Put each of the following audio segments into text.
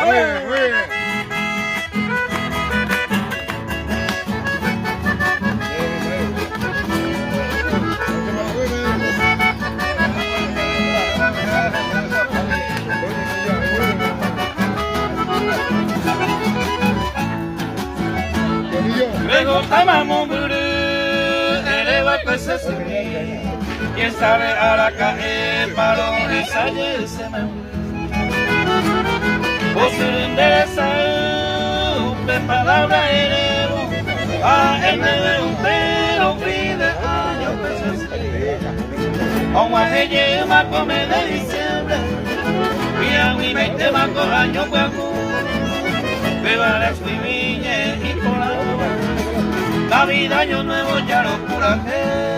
Muy bien, muy bien. Luego amamos buru, eleva pues quién sabe ahora caer paro y sale se me vos endereza de palabra elevo a él me de un pero pide año pues como a ella más come de diciembre y a mi 20 más con año pues beba la escribiñe y por la vida año nuevo ya lo curajé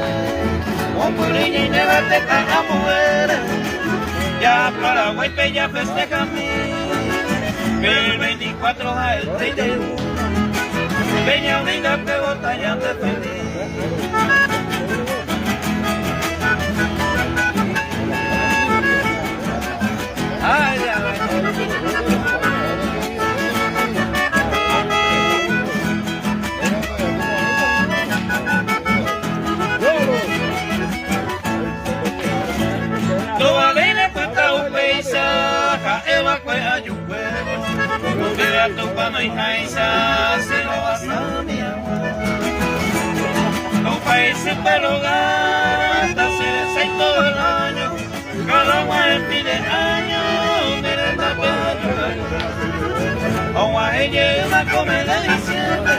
con puriña y nevateca a mujeres ya para Guaype ya festeja mí el 24 a el 31 Peña Unida que botallan de feliz ay, Eva kwe ayukwe, porque a tu pano y jaisa se lo vas a mi amor. Los países pero gasta se les todo el año, cada uno pide año, mire la pena. O a ella la come de diciembre,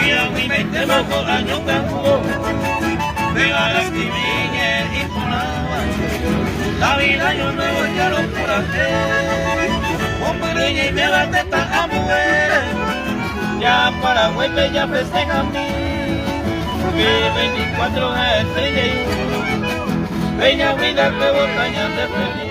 y a mi 20 más por año que jugó, pega las tibiñas y por agua. La vida yo nuevo ya lo curajé, con puriña y me la teta a mujeres, ya para Guaype ya festeja a mí, el 24 a estrella y Peña Vida que botañan de feliz.